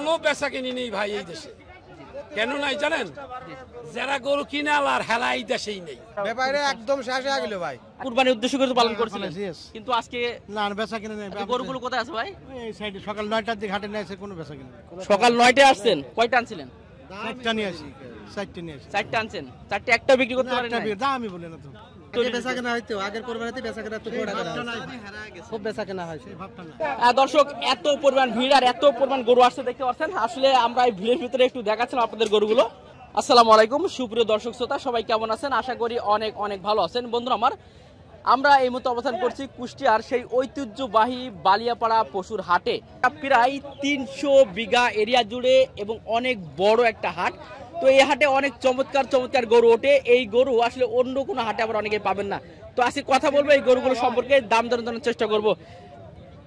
কোনো বেচা কিনি নেই ভাই এই দেশে। কেন নাই জানেন? যারা গরু কিনে আর হেলা এই দেশেই নেই। ব্যাপারে একদম শেষ হয়ে গেল ভাই। কুরবানির উদ্দেশ্য করে পালন করছিলেন, কিন্তু আজকে না বেচা কিনে নেই। গরুগুলো কোথায় আছে ভাই? এই সাইডে সকাল 9টার দিকে হাটে নিয়ে কোনো বেচা কিনে। সকাল 9টায় আসছেন, কয়টা আনছিলেন? 4টা নিয়ে আসি, 4টা নিয়ে আসি। 4টা আনছেন, 4টা একটা বিক্রি করতে পারেন না? দামই বলে না তো। বেচা কেনা হইতো আগের কোরবানিতে বেচা কেনা তো খুব বেচা কেনা হয় সেই ভাবটা না। দর্শক, এত পরিমাণ ভিড় আর এত পরিমাণ গরু আসছে দেখতে পাচ্ছেন। আসলে আমরা এই ভিড়ের ভিতরে একটু দেখাচ্ছিলাম আপনাদের গরুগুলো। আসসালামু আলাইকুম সুপ্রিয় দর্শক শ্রোতা, সবাই কেমন আছেন? আশা করি অনেক অনেক ভালো আছেন। বন্ধুরা আমার, আমরা এই মুহূর্তে অবস্থান করছি কুষ্টিয়ার সেই ঐতিহ্যবাহী বালিয়াপাড়া পশুর হাটে। প্রায় 300 বিঘা এরিয়া জুড়ে এবং অনেক বড় একটা হাট। তো এই হাটে অনেক চমৎকার চমৎকার গরু ওঠে। এই গরু আসলে অন্য কোনো হাটে আবার অনেকে পাবেন না। তো আজকে কথা বলবো এই গরুগুলো সম্পর্কে, দাম দর জানার চেষ্টা করবো।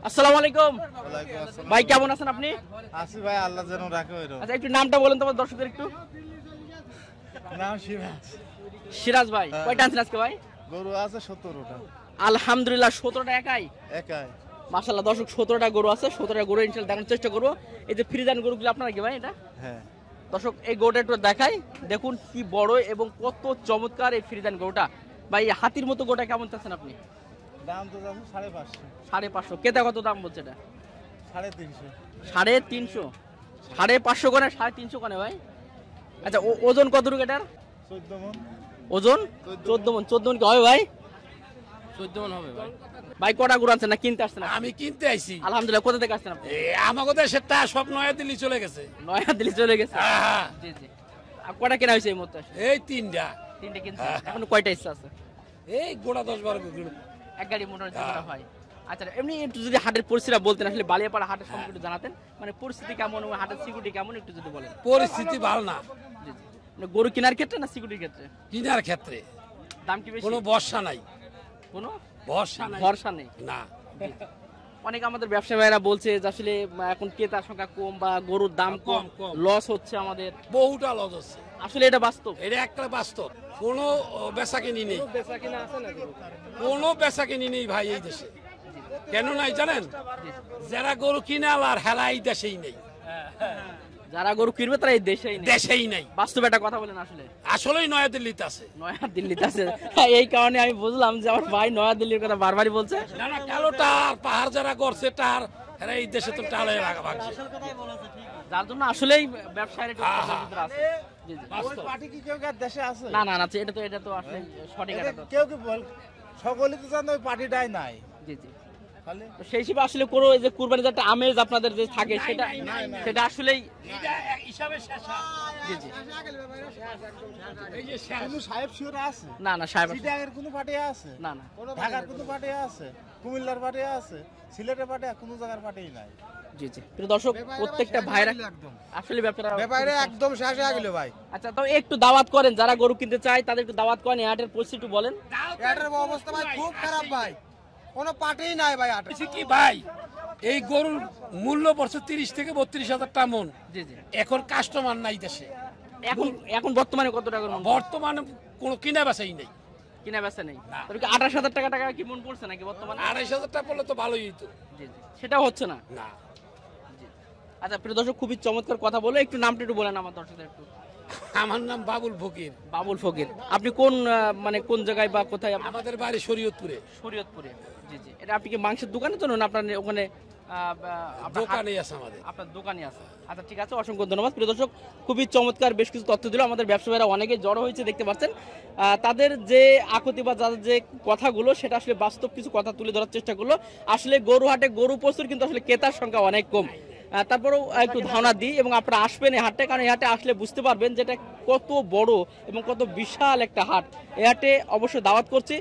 আসসালামু আলাইকুম ভাই, কেমন আছেন আপনি? আসি ভাই, আল্লাহ যেন রাখে। আচ্ছা, একটু নামটা বলেন তোমার দর্শকদের একটু। নাম সিরাজ। সিরাজ ভাই, কয়টা আনছেন আজকে ভাই? গরু আছে 17টা। আলহামদুলিল্লাহ, 17টা একাই? একাই। মাশাআল্লাহ দর্শক, 17টা গরু আছে, 17টা গরু ইনশাআল্লাহ দেখানোর চেষ্টা করবো। এই যে ফ্রিজান গরুগুলো আপনারা কি ভাই এটা? হ্যাঁ দর্শক, এই গরুটা একটু দেখাই, দেখুন কি বড় এবং কত চমৎকার এই ফ্রিজান গরুটা। ভাই হাতির মতো গরুটা কেমন চাচ্ছেন আপনি? দাম তো যাচ্ছে 550। 550? কেতা কত দাম বলছে এটা? 350। 350? 550 কোনে 350 কোনে ভাই? আচ্ছা, ওজন কতটুকু এটার? 14 মণ। ওজন 14 মণ। 14 মণ কি হবে ভাই? 14 মণ হবে ভাই। ভাই কটা গরু আনছেন না কিনতে আসছেন? আমি কিনতে আইছি। আলহামদুলিল্লাহ। কোথা থেকে আসছেন আপনি? আমাকে দেশেরটা সব নয়াদিল্লি চলে গেছে। নয়াদিল্লি চলে গেছে? জি জি। আর কটা কেনা হয়েছে এই মুহূর্তে? এই 3টা। 3টে কিনছে? এখন কয়টা ইচ্ছা আছে? এই গোড়া 10-12 গরু। এক গাড়ি মোটর যেটা হয়। আচ্ছা, এমনি একটু যদি হাটের পরিস্থিতি বলতেন, আসলে বালিয়াপাড়া হাটের সম্পর্কে একটু জানাতেন, মানে পরিস্থিতি কেমন, হাটের সিকিউরিটি কেমন একটু যদি বলেন। পরিস্থিতি ভালো না। জি জি। মানে গরু কেনার ক্ষেত্রে না সিকিউরিটির ক্ষেত্রে? কিনার ক্ষেত্রে দাম কি বেশি? কোনো ভরসা নাই। কোনো ভরসা নাই। ভরসা নেই না। অনেক আমাদের ব্যবসায়ী ভাইরা বলছে যে আসলে এখন ক্রেতার সংখ্যা কম বা গরুর দাম কম, লস হচ্ছে আমাদের। বহুটা লস হচ্ছে। আসলে এটা বাস্তব? এটা একটা বাস্তব। কোনো বেচা কিনি নেই। বেচা কিনা আছে না? কোনো বেচা কিনি নেই ভাই এই দেশে। কেন নাই জানেন? যারা গরু কিনে আর হেলা এই দেশেই নেই। যারা গরু কিনবে তারা এই দেশেই নেই। বাস্তব একটা কথা বলেন। আসলে আসলেই নয়াদিল্লিতে আছে। নয়াদিল্লিতে আছে? এই কারণে আমি বুঝলাম যে আমার ভাই নয়াদিল্লির কথা বারবারই বলছে। না না, কালো টার পাহাড় যারা করছে টার, এরা এই দেশে তো টালে ভাগছে। যার জন্য আসলেই ব্যবসায়ের একটু প্রবলেমের ভিতরে আছে। জি জি। ওই পার্টি কি কেউ আর দেশে আছে? না না না, এটা তো আসলে সঠিক এটা তো। কেউ কি বল, সকলে তো জানে ওই পার্টিটাই নাই। জি জি। খালি তো সেই হিসেবে আসলে কোনো এই যে কুরবানির যে একটা আমেজ আপনাদের যে থাকে সেটা আসলেই এটা হিসাবে শেষ। জি জি। এই যে শেষ। কোনো সাহেব শিওরা আছে? না না সাহেব, চিটাগের কোনো পার্টি আছে? না না। ঢাকার কোনো পার্টি আছে? কুমিল্লার পার্টি আছে? সিলেটের পার্টি? কোনো জায়গার পার্টিই নাই। জি জি। প্রিয় দর্শক, প্রত্যেকটা ভাইরা আসলে ব্যাপারে একদম শেষ হয়ে গেল ভাই। আচ্ছা, তো একটু দাওয়াত করেন, যারা গরু কিনতে চায় তাদের একটু দাওয়াত করেন। এই হাটের পরিস্থিতি একটু বলেন। এটার অবস্থা ভাই খুব খারাপ ভাই, কোনো পার্টিই নাই ভাই হাটে। কি ভাই, এই গরুর মূল্য পড়ছে 30 থেকে 32,000 টাকা মন। জি জি। এখন কাস্টমার নাই দেশে। এখন বর্তমানে কত টাকা মন? বর্তমানে কোনো কিনা বেচাই নেই। কিনা বেচা নেই? তবে কি 28,000 টাকা কি মন পড়ছে নাকি বর্তমানে? 28,000 টাকা পড়লে তো ভালোই হইতো। জি জি। সেটাও হচ্ছে না। না। আচ্ছা প্রিয় দর্শক, খুবই চমৎকার কথা বলে, একটু নামটা একটু বলেন আমার দর্শকদের একটু। আমার নাম বাবুল ফকির। বাবুল ফকির। আপনি কোন মানে কোন জায়গায় বা কোথায়? আমাদের বাড়ি শরীয়তপুরে। শরীয়তপুরে। জি জি। এটা আপনি কি মাংসের দোকানে তো না আপনার ওখানে দোকানে আছে আমাদের? আপনার দোকানে আছে। আচ্ছা ঠিক আছে, অসংখ্য ধন্যবাদ। প্রিয় দর্শক, খুবই চমৎকার বেশ কিছু তথ্য দিল। আমাদের ব্যবসায়ীরা অনেকে জড়ো হয়েছে দেখতে পাচ্ছেন। তাদের যে আকুতি বা যাদের যে কথাগুলো সেটা আসলে বাস্তব কিছু কথা তুলে ধরার চেষ্টা করলো। আসলে গরু হাটে গরু প্রচুর, কিন্তু আসলে ক্রেতার সংখ্যা অনেক কম। তারপরেও একটু ধারণা দিই এবং আপনারা আসবেন এই হাটে, কারণ এই হাটে আসলে বুঝতে পারবেন যে এটা কত বড় এবং কত বিশাল একটা হাট। এই হাটে অবশ্যই দাওয়াত করছি,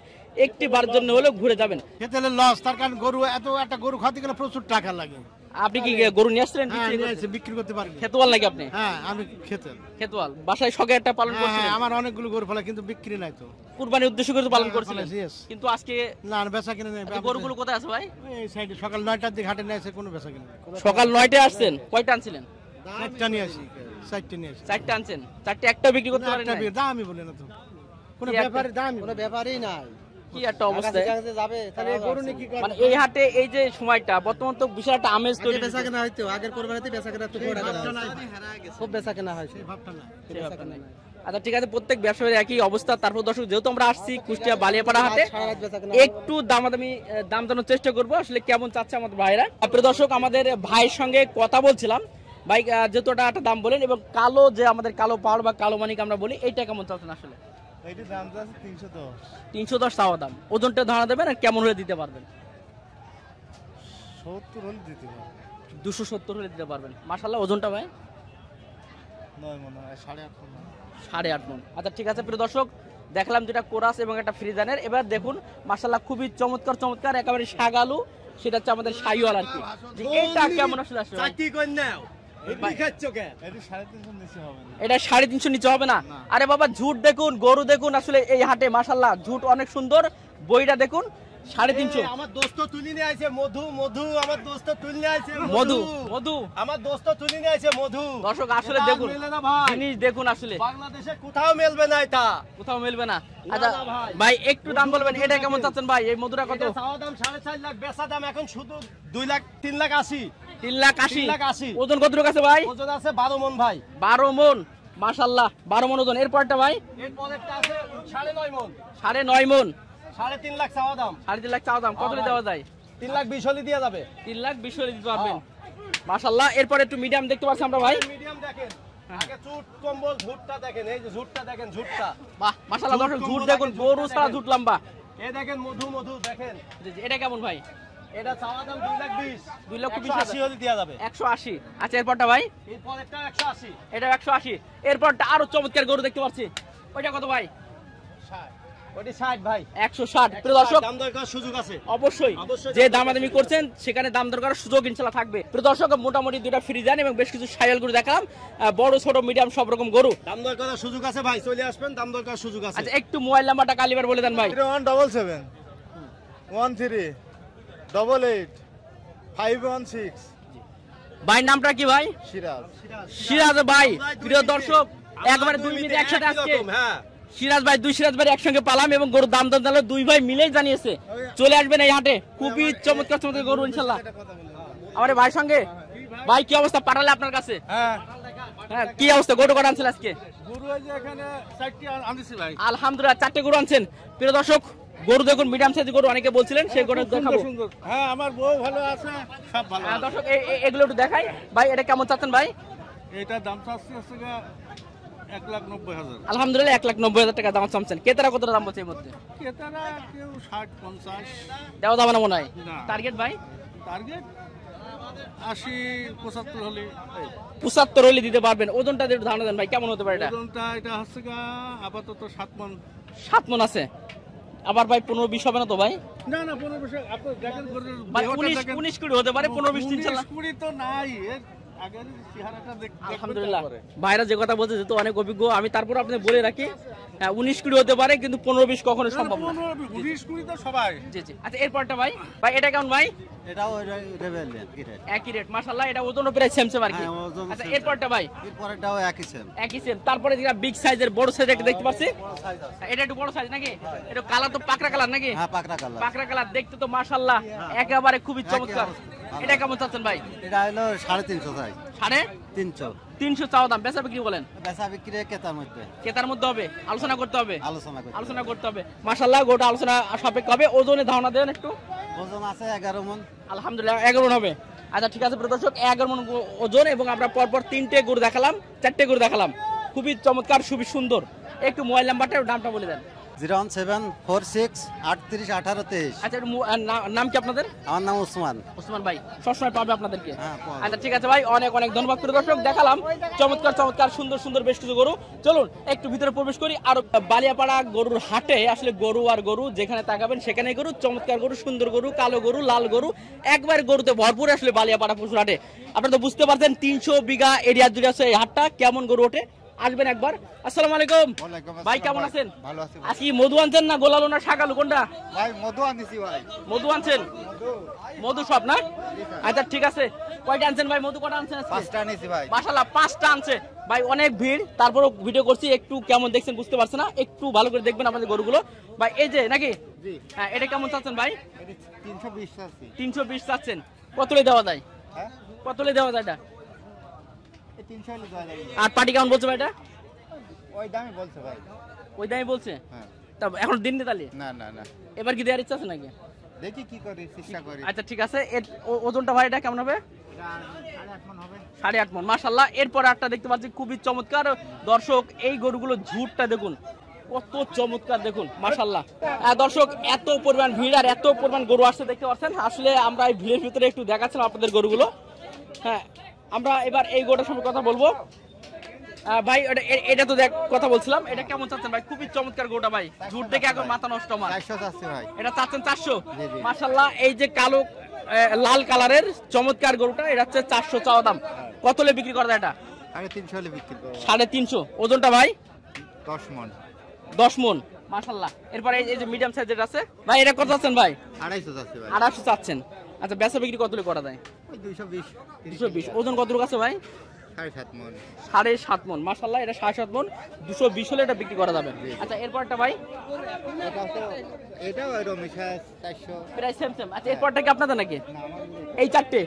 একটি বার জন্য হলেও ঘুরে যাবেন। খেতে লস, তার কারণ গরু এত একটা গরু খাতে গেলে প্রচুর টাকা লাগে। আপনি কি গরু নিয়ে আসছিলেন? বিক্রি করতে পারবেন? খেতোয়াল নাকি আপনি? হ্যাঁ, আমি খেতোয়াল। বাসায় শখে একটা পালন করছেন? আমার অনেকগুলো গরু ফেলা, কিন্তু বিক্রি নাই তো। কুরবানির উদ্দেশ্য করে পালন করছিলেন, কিন্তু আজকে না বেচা কিনে নেই। গরুগুলো কোথায় আছে ভাই? এই সাইডে সকাল 9টার দিকে হাটে নিয়ে কোনো বেচা কিনে। সকাল 9টায় আসছেন? কয়টা আনছিলেন? 4টা নিয়ে আসি। 4টা নিয়ে আসি। 4টা আনছেন? 4টা একটা বিক্রি করতে পারেন না? দামই বলে না তো, কোনো ব্যাপারই নাই। কি একটা অবস্থা কাছে যাবে তাহলে গরু নিয়ে কি করবে? মানে এই হাটে এই যে সময়টা বর্তমান তো বিশাল একটা আমেজ তৈরি বেচা কেনা হয়তো আগের কোরবানিতে বেচা কেনা তো ঘোড়া করা খুব বেচা কেনা হয় সেই ভাবটা না আচ্ছা ঠিক আছে, প্রত্যেক ব্যবসায়ীর একই অবস্থা। তারপর দর্শক যেহেতু আমরা আসছি কুষ্টিয়া বালিয়াপাড়া হাটে, একটু দামাদামি দাম জানার চেষ্টা করবো আসলে কেমন চাচ্ছে আমাদের ভাইরা। প্রিয় দর্শক, আমাদের ভাইয়ের সঙ্গে কথা বলছিলাম, ভাই যেহেতু একটা দাম বলেন এবং কালো যে আমাদের কালো পাহাড় বা কালো মানিক আমরা বলি, এইটা কেমন চাচ্ছেন আসলে? 310 চাওয়া দাম। ওজনটা ধারণা দেবেন আর কেমন হলে দিতে পারবেন? 270 হলে দিতে পারবেন। মাশাআল্লাহ, ওজনটা ভাই 8.5 মণ। আচ্ছা ঠিক আছে প্রিয় দর্শক, দেখলাম যেটা কোরাস এবং একটা ফ্রিজানের। এবার দেখুন মাশাআল্লাহ খুবই চমৎকার চমৎকার একেবারে শাগালু, সেটা হচ্ছে আমাদের শাইওয়াল আর কি। এটা কেমন আসলে আসলে এটা 350 নিচে হবে না? আরে বাবা, ঝুট দেখুন, গরু দেখুন, আসলে এই হাটে মাশাআল্লাহ ঝুট অনেক সুন্দর। বইটা দেখুন 350। আমার দোস্ত তুলি নিয়ে আইছে মধু, মধু আমার দোস্ত তুলি নিয়ে আইছে মধু, মধু আমার দোস্ত তুলি নিয়ে আইছে মধু। দর্শক আসলে দেখুন জিনিস দেখুন, আসলে বাংলাদেশে কোথাও মেলবে না, এটা কোথাও মিলবে না। আচ্ছা ভাই একটু দাম বলবেন, এটা কেমন চাচ্ছেন ভাই? এই মধুরা কত? চাওয়া দাম 4.5 লাখ, বেচা দাম এখন শুধু 2 লাখ 3 লাখ 80। 3 লাখ 80। 3 লাখ 80। ওজন কতটুকু আছে ভাই? ওজন আছে 12 মণ ভাই। 12 মণ, মাশাআল্লাহ 12 মণ ওজন। এরপরটা ভাই? এরপরেরটা আছে 9.5 মণ। 9.5 মণ। 3.5 লাখ চাওয়া দাম। 3.5 লাখ চাওয়া দাম। কত দেওয়া যায়? 3 লাখ 20 হলে দেওয়া যাবে। 3 লাখ 20 হলে দিতে পারবেন। মাশাআল্লাহ। এরপর একটু মিডিয়াম দেখতে পাচ্ছি আমরা ভাই। মিডিয়াম দেখেন, আগে চুট কম্বল ঝুটটা দেখেন, এই যে ঝুটটা দেখেন, ঝুটটা বাহ মাশাআল্লাহ দর্শক, ঝুট দেখুন, গরু ছাড়া ঝুট লম্বা। এই দেখেন মধু, মধু দেখেন। এটা কেমন ভাই? এটা চাওয়া দাম 2 লাখ 20। 2 লক্ষ 20 180 হলে দেওয়া যাবে। 180। আচ্ছা এরপরটা ভাই? এরপরেরটা 180। এটা 180। এরপরটা আরো চমৎকার গরু দেখতে পাচ্ছি, ওইটা কত ভাই? 60। ওটি 60 ভাই। 160। প্রিয় দর্শক দাম দর করার সুযোগ আছে অবশ্যই, যে দামাদামি করছেন সেখানে দাম দর করার সুযোগ ইনশাআল্লাহ থাকবে। প্রিয় দর্শক, মোটামুটি দুটা ফ্রিজান এবং বেশ কিছু শাইওয়াল গরু দেখালাম, বড় ছোট মিডিয়াম সব রকম গরু। দাম দর করার সুযোগ আছে ভাই, চলে আসবেন, দাম দর করার সুযোগ আছে। আচ্ছা একটু মোবাইল নাম্বারটা কালিবার বলে দেন ভাই। 177 13 88 516। ভাই নামটা কি ভাই? সিরাজ। সিরাজ ভাই। প্রিয় দর্শক, একবারে 2 মিনিট একসাথে আজকে হ্যাঁ সিরাজ ভাই, সিরাজ ভাই একসঙ্গে পালাম এবং গরুর দাম দাম জানলো, দুই ভাই মিলেই জানিয়েছে চলে আসবেন এই হাটে। খুবই চমৎকার চমৎকার গরু ইনশাআল্লাহ। আমার ভাইয়ের সঙ্গে ভাই কি অবস্থা? পাঠালে আপনার কাছে? হ্যাঁ কি অবস্থা? গরু কটা আনছেন আজকে? আলহামদুলিল্লাহ 4টে গরু আনছেন। প্রিয় দর্শক, গরু দেখুন মিডিয়াম সাইজ গরু, অনেকে বলছিলেন সেই গরু দেখাবো। হ্যাঁ আমার বউ ভালো আছে, সব ভালো। দর্শক এগুলো একটু দেখাই ভাই। এটা কেমন চাচ্ছেন ভাই? এটা দাম চাচ্ছি 1,90,000। আলহামদুলিল্লাহ 1,90,000 টাকা দাম চাচ্ছেন। ক্রেতারা কত দাম বলছে এই মধ্যে? ক্রেতারা কেউ 60-50 দেওয়া যাবে না মনে হয়। না। টার্গেট ভাই? টার্গেট 80-75 হলে 75 হলে দিতে পারবেন। ওজনটা একটু ধারণা দেন ভাই, কেমন হতে পারে এটা? ওজনটা এটা হচ্ছে আপাতত 7 মণ। 7 মণ আছে। আবার ভাই 15-20 হবে না তো ভাই? না না 15-20 আপনি দেখেন ভাই 19 কুড়ি হতে পারে, 15-20 ইনশাআল্লাহ। 19-20 তো নাই, এর আগের চেহারাটা আলহামদুলিল্লাহ ভাইরা যে কথা বলছে যেহেতু অনেক অভিজ্ঞ, আমি তারপর আপনি বলে রাখি 19 কুড়ি হতে পারে, কিন্তু 15-20 কখনো সম্ভব না। 15-20 তো সবাই। জি জি। আচ্ছা এরপরটা ভাই, ভাই এটা কেমন ভাই? এটাও রেবেল একই রেট মাশাআল্লাহ, এটা ওজনও প্রায় সেম সেম আর কি। আচ্ছা এরপরটা ভাই? এরপরেরটাও একই সেম। একই সেম। তারপরে যেটা বিগ সাইজের বড় সাইজ একটা দেখতে পাচ্ছি, এটা একটু বড় সাইজ নাকি? এটা কালার তো পাকড়া কালার নাকি? হ্যাঁ পাকড়া কালার। পাকড়া কালার দেখতে তো মাশাআল্লাহ একেবারে খুবই চমৎকার। এটা কেমন চাচ্ছেন ভাই? এটা হলো 350 চাই। 350 চাওয়া দাম, বেচা বিক্রি বলেন? বেচা বিক্রি ক্রেতার মধ্যে। ক্রেতার মধ্যে হবে, আলোচনা করতে হবে। আলোচনা করতে হবে। মাশাআল্লাহ গোটা আলোচনা সাপেক্ষ হবে। ওজনে ধারণা দেন একটু। ওজন আছে 11 মণ। আলহামদুলিল্লাহ 11 মণ হবে। আচ্ছা ঠিক আছে প্রিয় দর্শক, 11 মণ ওজন এবং আমরা পরপর 3টে গরু দেখালাম, 4টে গরু দেখালাম, খুবই চমৎকার খুবই সুন্দর। একটু মোবাইল নাম্বারটা নামটা বলে দেন। 01746381823। আচ্ছা নাম কি আপনাদের? আমার নাম ওসমান। ওসমান ভাই সবসময় পাবে আপনাদেরকে? হ্যাঁ পাবে। আচ্ছা ঠিক আছে ভাই, অনেক অনেক ধন্যবাদ। প্রিয় দর্শক, দেখালাম চমৎকার চমৎকার সুন্দর সুন্দর বেশ কিছু গরু। চলুন একটু ভিতরে প্রবেশ করি। আর বালিয়াপাড়া গরুর হাটে আসলে গরু আর গরু, যেখানে তাকাবেন সেখানে গরু, চমৎকার গরু, সুন্দর গরু, কালো গরু, লাল গরু, একবার গরুতে ভরপুর আসলে বালিয়াপাড়া পশুর হাটে। আপনারা তো বুঝতে পারছেন 300 বিঘা এরিয়া জুড়ে আছে এই হাটটা। কেমন গরু ওঠে আসবেন একবার। আসসালামু আলাইকুম ভাই, কেমন আছেন? ভালো আছি আজকে মধু আনছেন না গোলালো না শাকালু কোনটা? ভাই, মধু আনিছি ভাই। মধু আনছেন? মধু সব না? আচ্ছা ঠিক আছে, কয়টা আনছেন ভাই? মধু কয়টা আনছেন? 5টা আনিছি ভাই। মাশাআল্লাহ 5টা আনছে ভাই, অনেক ভিড়, তারপরও ভিডিও করছি, একটু কেমন দেখছেন বুঝতে পারছে না, একটু ভালো করে দেখবেন আমাদের গরুগুলো ভাই। এই যে নাকি, জি, হ্যাঁ, এটা কেমন চাচ্ছেন ভাই? 320 আছে। 320 চাচ্ছেন, কতলে দেওয়া যায়? হ্যাঁ, কতলে দেওয়া যায় এটা? এই 300 হলে দেওয়া যাবে। আর পার্টি কেমন বলছে ভাই এটা? ওই দামই বলছে ভাই। ওই দামই বলছে? হ্যাঁ। তা এখন দিন নে তাহলে, না না না, এবার কি দেওয়ার ইচ্ছা আছে নাকি? দেখি কি করি, চেষ্টা করি। আচ্ছা ঠিক আছে, এর ওজনটা ভাই এটা কেমন হবে? 8.5 মণ হবে। 8.5 মণ, মাশাআল্লাহ। এরপর একটা দেখতে পাচ্ছি খুবই চমৎকার দর্শক, এই গরুগুলো ঝুটটা দেখুন কত চমৎকার, দেখুন মাশাআল্লাহ। দর্শক এত পরিমাণ ভিড় আর এত পরিমাণ গরু আসছে দেখতে পাচ্ছেন, আসলে আমরা এই ভিড়ের ভিতরে একটু দেখাচ্ছিলাম আপনাদের গরুগুলো। হ্যাঁ, আমরা এবার এই গরুটার সঙ্গে কথা বলবো ভাই। এটা তো দেখ কথা বলছিলাম, এটা কেমন চাচ্ছেন ভাই? খুবই চমৎকার গরুটা ভাই, ঝুট দেখে এখন মাথা নষ্ট আমার। 400 আছে ভাই। এটা চাচ্ছেন 400? জি, জি। মাশাআল্লাহ, এই যে কালো লাল কালারের চমৎকার গরুটা, এটা হচ্ছে 400 চাওয়া দাম। কতলে বিক্রি করা যায় এটা? 350 হলে বিক্রি করব। 350। ওজনটা ভাই 10 মণ। 10 মণ, মাশাআল্লাহ। এরপর এই যে মিডিয়াম সাইজের আছে ভাই, এটা কত চাচ্ছেন ভাই? 250 আছে ভাই। 250 চাচ্ছেন। আচ্ছা, বেচা বিক্রি কতলে করা যায়? ওই 220। 220। ওজন কতটুকু আছে ভাই? 7.5 মণ। 7.5 মণ, মাশাআল্লাহ। এটা 7.5 মণ, 220 হলে এটা বিক্রি করা যাবে। আচ্ছা, এরপরটা ভাই? এটাও এরকম 400। প্রায় সেম সেম। আচ্ছা, এরপরটা কি আপনাদের নাকি? এই চারটে?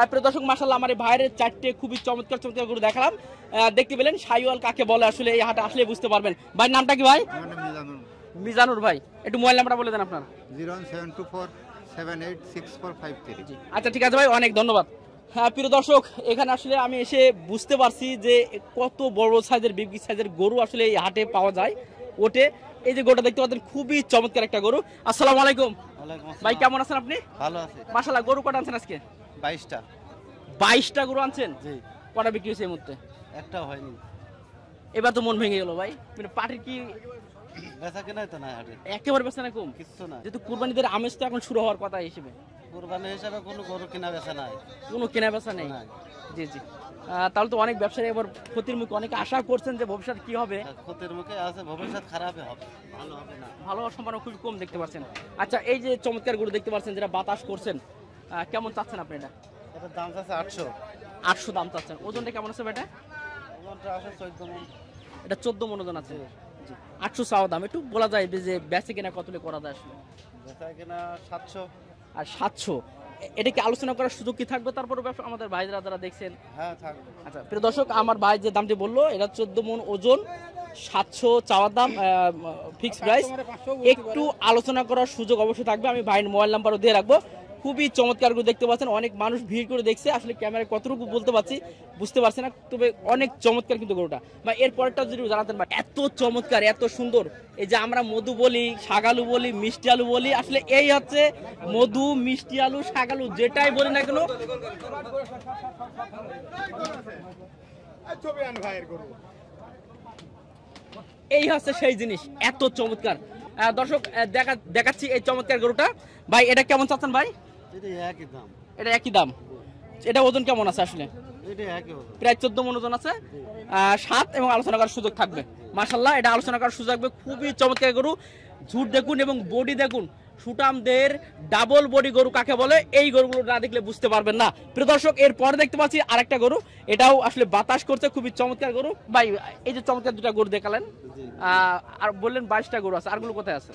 প্রিয় দর্শক, মাশাআল্লাহ, আমার এই ভাইয়ের চারটে খুবই চমৎকার চমৎকার গরু দেখালাম। দেখতে পেলেন শাইওয়াল কাকে বলে, আসলে এই হাটে আসলে বুঝতে পারবেন। ভাই নামটা কি ভাই? আমার নাম মিজানুর। মিজানুর ভাই, একটু মোবাইল নাম্বারটা বলে দেন আপনার। 01724786453। আচ্ছা ঠিক আছে ভাই, অনেক ধন্যবাদ। হ্যাঁ প্রিয় দর্শক, এখানে আসলে আমি এসে বুঝতে পারছি যে কত বড় সাইজের বিগ সাইজের গরু আসলে এই হাটে পাওয়া যায় ওঠে। এই যে গরুটা দেখতে পাচ্ছেন খুবই চমৎকার একটা গরু। আসসালামু আলাইকুম ভাই, কেমন আছেন আপনি? ভালো আছে। মাশাআল্লাহ, গরু কটা আনছেন আজকে? 22টা। 22টা গরু আনছেন? জি। কটা বিক্রি হয়েছে এই মুহূর্তে? একটাও হয়নি। এবার তো মন ভেঙে গেল ভাই, মানে পাটির কি বেচা কেনাই তো নাই হাটে। একেবারে বেচা না? কম কিচ্ছু না। যেহেতু কুরবানিদের আমেজ তো এখন শুরু হওয়ার কথা হিসেবে, কুরবানি হিসাবে কোনো গরু কেনা বেচা নাই। কোনো কেনা বেচা নেই? জি জি। তাহলে তো অনেক ব্যবসায়ী এবার ক্ষতির মুখে, অনেকে আশা করছেন যে ভবিষ্যৎ কি হবে। ক্ষতির মুখে আছে, ভবিষ্যৎ খারাপ হবে, ভালো হবে না। ভালো হওয়ার সম্ভাবনা খুবই কম দেখতে পাচ্ছেন। আচ্ছা, এই যে চমৎকার গরু দেখতে পাচ্ছেন যেটা বাতাস করছেন, কেমন চাচ্ছেন আপনি এটা? এটার দাম আছে 800। 800 দাম চাচ্ছেন। ওজনটা কেমন আছে এটা? ওজনটা আছে 14 মণ। এটা 14 মণ ওজন আছে। জি। 800 চাওয়া দাম, একটু বলা যায় যে বেচে কিনা কতলে করা যায় আসলে? বেচা কেনা 700। আর 700, এটা কি আলোচনা করার সুযোগ কি থাকবে তারপরে ব্যবসা আমাদের ভাইরা যারা দেখছেন? হ্যাঁ থাকবে। আচ্ছা প্রিয় দর্শক, আমার ভাই যে দামটি বললো এটা 14 মণ ওজন, 700 চাওয়ার দাম, ফিক্সড প্রাইস। একটু আলোচনা করার সুযোগ অবশ্যই থাকবে, আমি ভাইয়ের মোবাইল নাম্বারও দিয়ে রাখবো। খুবই চমৎকার গরু দেখতে পাচ্ছেন, অনেক মানুষ ভিড় করে দেখছে, আসলে ক্যামেরায় কতটুকু বলতে পারছি বুঝতে পারছি না, তবে অনেক চমৎকার কিন্তু গরুটা। বা এর পরেরটা যদি জানাতেন ভাই, এত চমৎকার এত সুন্দর। এই যে আমরা মধু বলি, শাগালু বলি, মিষ্টি আলু বলি, আসলে এই হচ্ছে মধু, মিষ্টি আলু, শাগালু যেটাই বলি না কেন, এই হচ্ছে সেই জিনিস, এত চমৎকার। দর্শক দেখাচ্ছি এই চমৎকার গরুটা। ভাই এটা কেমন চাচ্ছেন ভাই? এটা একই দাম। এটা একই দাম। এটা ওজন কেমন আছে আসলে? এটা একই ওজন। প্রায় 14 মণ ওজন আছে। 7 এবং আলোচনা করার সুযোগ থাকবে। মাশাআল্লাহ, এটা আলোচনা করার সুযোগ থাকবে। খুবই চমৎকার গরু, ঝুট দেখুন এবং বডি দেখুন, সুটামদের ডাবল বডি গরু কাকে বলে, এই গরুগুলো না দেখলে বুঝতে পারবেন না। প্রিয় দর্শক, এর পরে দেখতে পাচ্ছি আরেকটা গরু, এটাও আসলে বাতাস করছে, খুবই চমৎকার গরু। ভাই এই যে চমৎকার দুটা গরু দেখালেন, আর বললেন 22টা গরু আছে, আরগুলো কোথায় আছে?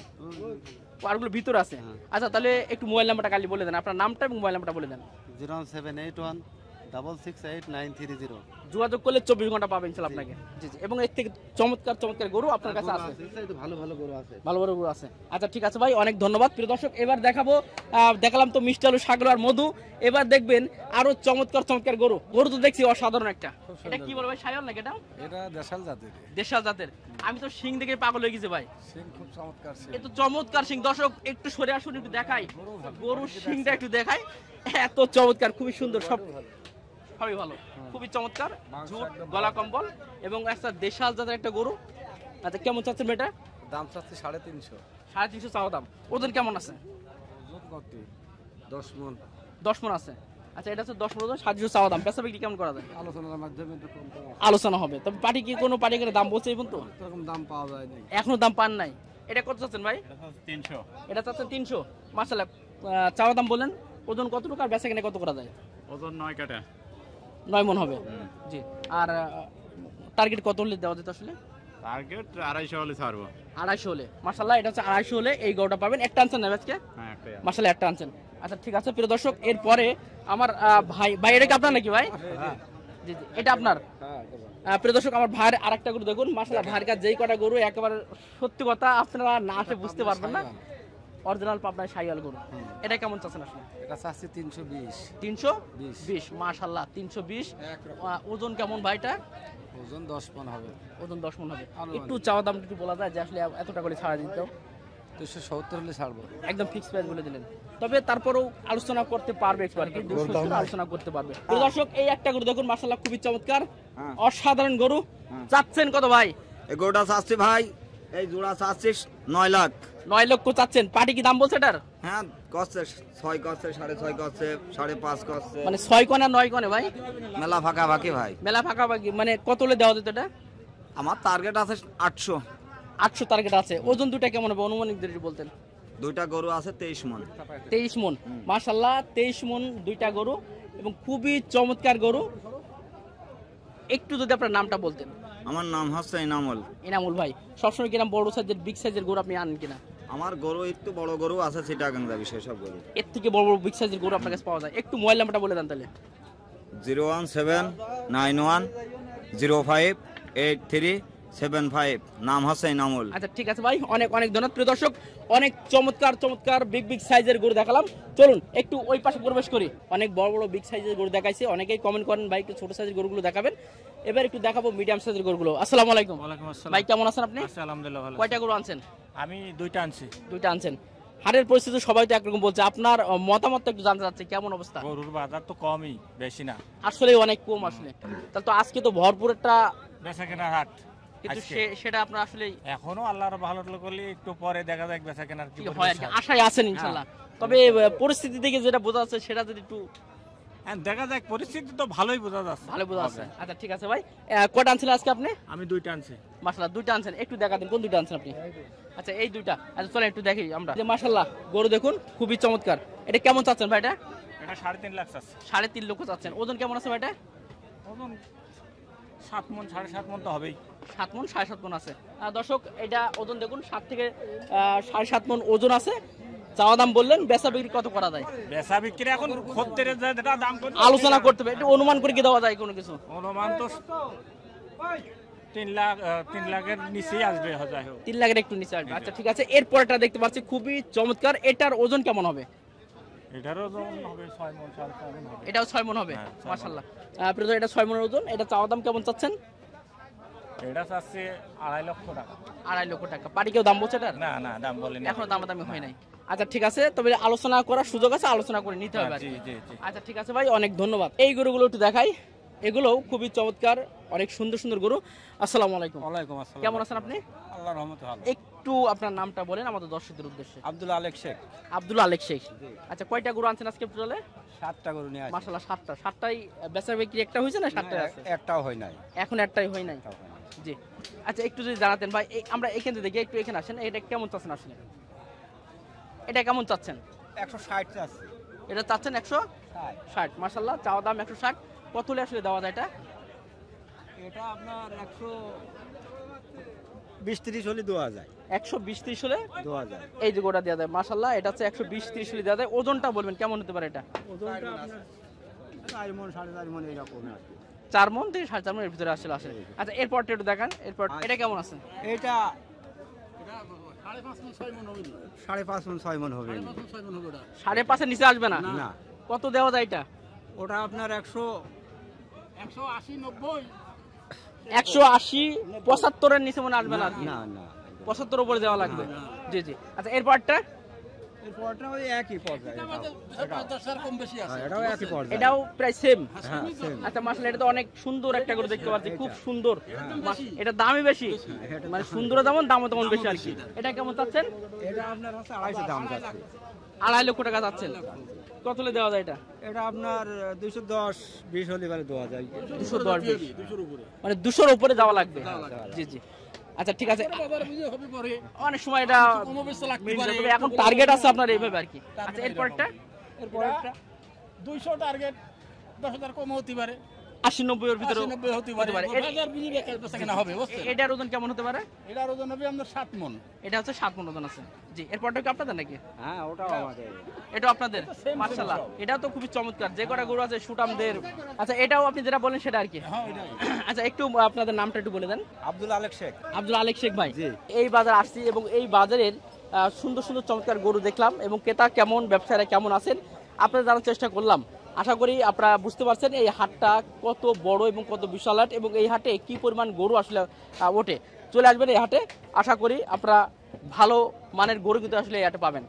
আরগুলো ভিতরে আছে। আচ্ছা তাহলে একটু মোবাইল নাম্বারটা কালি বলে দেন, আপনার নামটা এবং মোবাইল নাম্বারটা বলে দেন। 07816689030। যোগাযোগ করলে 24 ঘন্টা পাবেন ইনশাআল্লাহ আপনাকে। জি জি। এবং এর থেকে চমৎকার চমৎকার গরু আপনার কাছে আছে, ভালো ভালো গরু আছে, ভালো ভালো গরু আছে। আচ্ছা ঠিক আছে ভাই, অনেক ধন্যবাদ। প্রিয় দর্শক, এবার দেখাবো, দেখালাম তো মিষ্টি আলু, শাগালু আর মধু, এবার দেখবেন আরো চমৎকার চমৎকার গরু। গরু তো দেখছি অসাধারণ একটা, এটা কি বলে ভাই, শাইওয়াল নাকি এটা? এটা দেশাল জাতের। দেশাল জাতের। আমি তো শিং দেখে পাগল হয়ে গেছি ভাই, সিং খুব চমৎকার সিং। এ তো চমৎকার শিং। দর্শক একটু সরে আসুন, একটু দেখাই গরুর শিংটা, একটু দেখাই, এত চমৎকার, খুবই সুন্দর, সবই ভালো, খুবই চমৎকার, ঝুট, গলা কম্বল এবং একটা দেশাল জাতের একটা গরু। আচ্ছা কেমন চাচ্ছেন এটা? দাম চাচ্ছি 350। 350 চাওয়া দাম। ওজন কেমন আছে? 10 মণ। 10 মণ আছে। আচ্ছা, এটা হচ্ছে 10 ওজন, 700 চাওয়া দাম। বেচা বিক্রি কেমন করা যায়? আলোচনার মাধ্যমে একটু কম করা আছে। আলোচনা হবে। তবে পাটি কি কোনো পাটি করে দাম বলছে এখন তো? এরকম দাম পাওয়া যায়নি। এখনো দাম পান নাই। এটা কত চাচ্ছেন ভাই? 300। এটা চাচ্ছেন 300। মাশাআল্লাহ, চাওয়া দাম বলেন। ওজন কতটুকু আর বেচা কিনা কত করা যায়? ওজন 9 কাটা। 9 মণ হবে। জি। আর টার্গেট কত হলে দেওয়া যেত আসলে? টার্গেট 250 হলে ছাড়বো। 250 হলে। মাশাআল্লাহ, এটা হচ্ছে 250 হলে এই গরুটা পাবেন। একটা আনছেন না আজকে? হ্যাঁ, একটাই। মাশাআল্লাহ, একটা আনছেন। আচ্ছা, ঠিক আছে প্রিয় দর্শক, এরপরে আমার ভাই এটা কি আপনার নাকি ভাই? জি জি, এটা আপনার। প্রিয় দর্শক, আমার ভাইয়ের আরেকটা গরু দেখুন। মাশাআল্লাহ, ভাইয়ের কাছে যেই কটা গরু একেবারে সত্যি কথা আপনারা না আসে বুঝতে পারবেন না। অরিজিনাল পাবনার শাইওয়াল গরু। এটা কেমন চাচ্ছেন আসলে? এটা চাচ্ছি 320। 320। মাশাআল্লাহ, 320। ওজন কেমন ভাইটা? ওজন 10 মণ হবে। ওজন 10 মণ হবে। একটু চাওয়া দাম একটু বলা যায় যে আসলে এতটা করে ছাড়া দিতে? 270 হলে ছাড়বো। একদম ফিক্স প্রাইস বলে দিলেন। তবে তারপরেও আলোচনা করতে পারবে একটু আর কি, 270 আলোচনা করতে পারবে। প্রিয় দর্শক, এই একটা গরু দেখুন, মাশাআল্লাহ খুবই চমৎকার, অসাধারণ গরু। চাচ্ছেন কত ভাই? এই গরুটা চাচ্ছি ভাই, এই জোড়া চাচ্ছি 9 লাখ। 9 লক্ষ চাচ্ছেন। পাটি কি দাম বলছে এটার? হ্যাঁ, কচ্ছে 6 কচ্ছে, 6.5 কচ্ছে, 5.5 কচ্ছে, মানে 6 কোণে 9 কোণে ভাই? মেলা ফাঁকা ফাঁকি ভাই। মেলা ফাঁকা ফাঁকি। মানে কত হলে দেওয়া যেত এটা? আমার টার্গেট আছে 800। 800 টার্গেট আছে। ওজন দুটা কেমন হবে অনুমানিক যদি বলতেন? দুইটা গরু আছে 23 মণ। 23 মণ। মাশাআল্লাহ, 23 মণ দুইটা গরু এবং খুবই চমৎকার গরু। একটু যদি আপনার নামটা বলতেন। আমার নাম হচ্ছে ইনামুল। ইনামুল ভাই, সবসময় কিনা বড় সাইজের বিগ সাইজের গরু আপনি আনেন কিনা? আমার গরু একটু বড় গরু আছে, চিটাগাং যাবি সেসব গরু। এর থেকে বড় বড় বিগ সাইজের গরু আপনার কাছে পাওয়া যায়। একটু মোবাইল নাম্বারটা বলে দেন তাহলে। 01791058375। নাম হচ্ছে ইনামুল। আচ্ছা, ঠিক আছে ভাই, অনেক অনেক ধন্যবাদ। প্রিয় দর্শক, অনেক চমৎকার চমৎকার বিগ বিগ সাইজের গরু দেখালাম। চলুন একটু ওই পাশে প্রবেশ করি। অনেক বড় বড় বিগ সাইজের গরু দেখাইছে, অনেকেই কমেন্ট করেন ভাই একটু ছোট সাইজের গরুগুলো দেখাবেন। এবার একটু দেখাবো মিডিয়াম সাইজের গরুগুলো। আসসালামু আলাইকুম। ওয়ালাইকুম আসসালাম। ভাই কেমন আছেন আপনি? আচ্ছা, আলহামদুলিল্লাহ ভালো। কয়টা গরু আনছেন? আমি 2টা আনছি। 2টা আনছেন। হাটের পরিস্থিতি সবাই তো একরকম বলছে, আপনার মতামত একটু জানতে চাচ্ছি, কেমন অবস্থা? গরুর বাজার তো কমই, বেশি না। আসলে অনেক কম আসলে। তাহলে তো আজকে তো ভরপুর একটা বেচা কেনার হাট, কিন্তু আজকে। সেটা আপনার আসলে এখনো আল্লাহর ভালো করলে একটু পরে দেখা যাক বেচা কেনার কি কি হয় আর কি, আশায় আছেন ইনশাআল্লাহ। তবে পরিস্থিতি থেকে যেটা বোঝা যাচ্ছে সেটা যদি একটু হ্যাঁ, দেখা যাক। পরিস্থিতি তো ভালোই বোঝা যাচ্ছে। ভালো বোঝা যাচ্ছে। আচ্ছা, ঠিক আছে ভাই, কয়টা আনছিলেন আজকে আপনি? আমি 2টা আনছি। মাশাআল্লাহ, 2টা আনছেন। একটু দেখা দিন কোন 2টা আনছেন আপনি? আচ্ছা, এই 2টা। আচ্ছা, চলেন একটু দেখি আমরা। যে মাশাআল্লাহ গরু দেখুন, খুবই চমৎকার। এটা কেমন চাচ্ছেন ভাই? এটা এটা 3.5 লাখ আছে। 3.5 লক্ষ চাচ্ছেন। ওজন কেমন আছে ভাই? এটা ওজন 7 মণ, 7.5 মণ তো হবেই। 7 মণ, 7.5 মণ আছে। দর্শক, এটা ওজন দেখুন, 7 থেকে 7.5 মণ ওজন আছে। চাওয়া দাম বললেন, বেচা বিক্রি কত করা যায়? বেচা বিক্রি এখন খদ্দের যেটা দাম করে আলোচনা করতে হবে, একটু অনুমান করে কি দেওয়া যায় কোনো কিছু? অনুমান তো 3 লাখের নিচেই আসবে। 3 লাখের একটু নিচে আসবে। আচ্ছা, ঠিক আছে। এরপরটা দেখতে পাচ্ছি খুবই চমৎকার। এটার ওজন কেমন হবে? এটারও ওজন হবে 6 মণ, 6.5 মণ হবে। এটাও 6 মণ হবে। হ্যাঁ, 6 মণ। মাশাআল্লাহ, প্রিয় দর্শক, এটা 6 মণের ওজন। এটা চাওয়া দাম কেমন চাচ্ছেন? এটা চাচ্ছে 2.5 লক্ষ টাকা। 2.5 লক্ষ টাকা। পাটি কেউ দাম বলছে এটার? না না, দাম বলেনি এখনো দামাদামি হয় নাই। আচ্ছা, ঠিক আছে। তবে আলোচনা করার সুযোগ আছে, আলোচনা করে নিতে হবে আর জি কি। জি জি। আচ্ছা, ঠিক আছে ভাই, অনেক ধন্যবাদ। এই গরুগুলো একটু দেখাই। এগুলোও খুবই চমৎকার, অনেক সুন্দর সুন্দর গরু। আসসালামু আলাইকুম। ওয়ালাইকুম আসসালাম। কেমন আছেন আপনি? আল্লাহর রহমতে ভালো। একটু আপনার নামটা বলেন আমাদের দর্শকদের উদ্দেশ্যে। আব্দুল আলেক শেখ। আব্দুল আলেক শেখ। আচ্ছা, কয়টা গরু আনছেন আজকে টোটালে? 7টা গরু নিয়ে আসি। মাশাআল্লাহ, 7টা। 7টাই বেচা বিক্রি একটা হয়েছে না 7টাই আছে? একটাও হয় নাই। এখন একটাই হয় নাই। জি। আচ্ছা, একটু যদি জানাতেন ভাই, আমরা এখান থেকে দেখি, একটু এখানে আসেন। এটা কেমন চাচ্ছেন আসলে? এটা কেমন চাচ্ছেন? 160 আছে। এটা চাচ্ছেন 160। মাশাআল্লাহ, চাওয়া দাম 160। কত হলে আসলে দেওয়া যায় এটা? এটা আপনার 120-30 হলে দেওয়া যায়। 120-30 হলে দেওয়া যায়। এই যে গোটা দেওয়া যায়। মাশাআল্লাহ, এটা হচ্ছে 120-30 হলে দেওয়া যায়। ওজনটা বলবেন কেমন হতে পারে এটা? ওজনটা আপনার 4 মণ, 4.5 মণ এরকম আছে। 4 মণ থেকে 4.5 মণের ভিতরে আসলে আসে। আচ্ছা, এরপরটা একটু দেখান। এরপর এটা কেমন আছে? এটা 5.5 মণ, 6 মণ হবে। 5.5 নিচে আসবে না? না। কত দেওয়া যায় এটা? ওটা আপনার 180-75 নিচে মনে আসবে না? না না, 75 উপরে দেওয়া লাগবে। জি জি। আচ্ছা, এরপরটা? এরপরটা ওই একই পর্যায়ে। এটাও একই পর্যায়ে। এটাও প্রায় সেম। হ্যাঁ, সেম। আচ্ছা, মাশাআল্লাহ, এটা তো অনেক সুন্দর একটা করে দেখতে পাচ্ছি, খুব সুন্দর। এটা দামই বেশি, মানে সুন্দর যেমন দামও তেমন বেশি আর কি। এটা কেমন চাচ্ছেন? এটা আপনার হচ্ছে 250 দাম যাচ্ছে। 2.5 লক্ষ টাকা চাচ্ছেন। কত হলে দেওয়া যায় এটা? এটা আপনার 210-20 হলে পারে দেওয়া যায়। 210 মানে 200-র উপরে যাওয়া লাগবে। জি জি, আচ্ছা ঠিক আছে। অনেক সময় এটা মিলে যাবে, এখন টার্গেট আছে আপনার এইভাবে আর কি। আচ্ছা এরপরটা 200 টার্গেট, 10,000 কম হতে পারে, 80-90 এর ভিতরে 90 হতে পারে। বাজার বুঝে বেচাকেনা হবে, বুঝছেন? এটার ওজন কেমন হতে পারে? এটার ওজন হবে আপনার 7 মণ। এটা হচ্ছে 7 মণ ওজন আছে। জি, এরপরটা কি আপনাদের নাকি? হ্যাঁ, ওটাও আমাদের। এটা আপনাদের? মাশাআল্লাহ, এটাও তো খুবই চমৎকার। যে কটা গরু আছে সুটামদের। আচ্ছা এটাও আপনি যেটা বলেন সেটা আর কি? হ্যাঁ এটাই। আচ্ছা একটু আপনাদের নামটা একটু বলে দেন। আব্দুল আলেক শেখ। আব্দুল আলেক শেখ ভাই, এই বাজার আসছি এবং এই বাজারের সুন্দর সুন্দর চমৎকার গরু দেখলাম এবং ক্রেতা কেমন, ব্যবসায়ীরা কেমন আছেন আপনারা জানার চেষ্টা করলাম। আশা করি আপনারা বুঝতে পারছেন এই হাটটা কত বড় এবং কত বিশাল হাট এবং এই হাটে কি পরিমাণ গরু আসলে ওঠে। চলে আসবেন এই হাটে, আশা করি আপনারা ভালো মানের গরু কিন্তু আসলে এই হাটে পাবেন।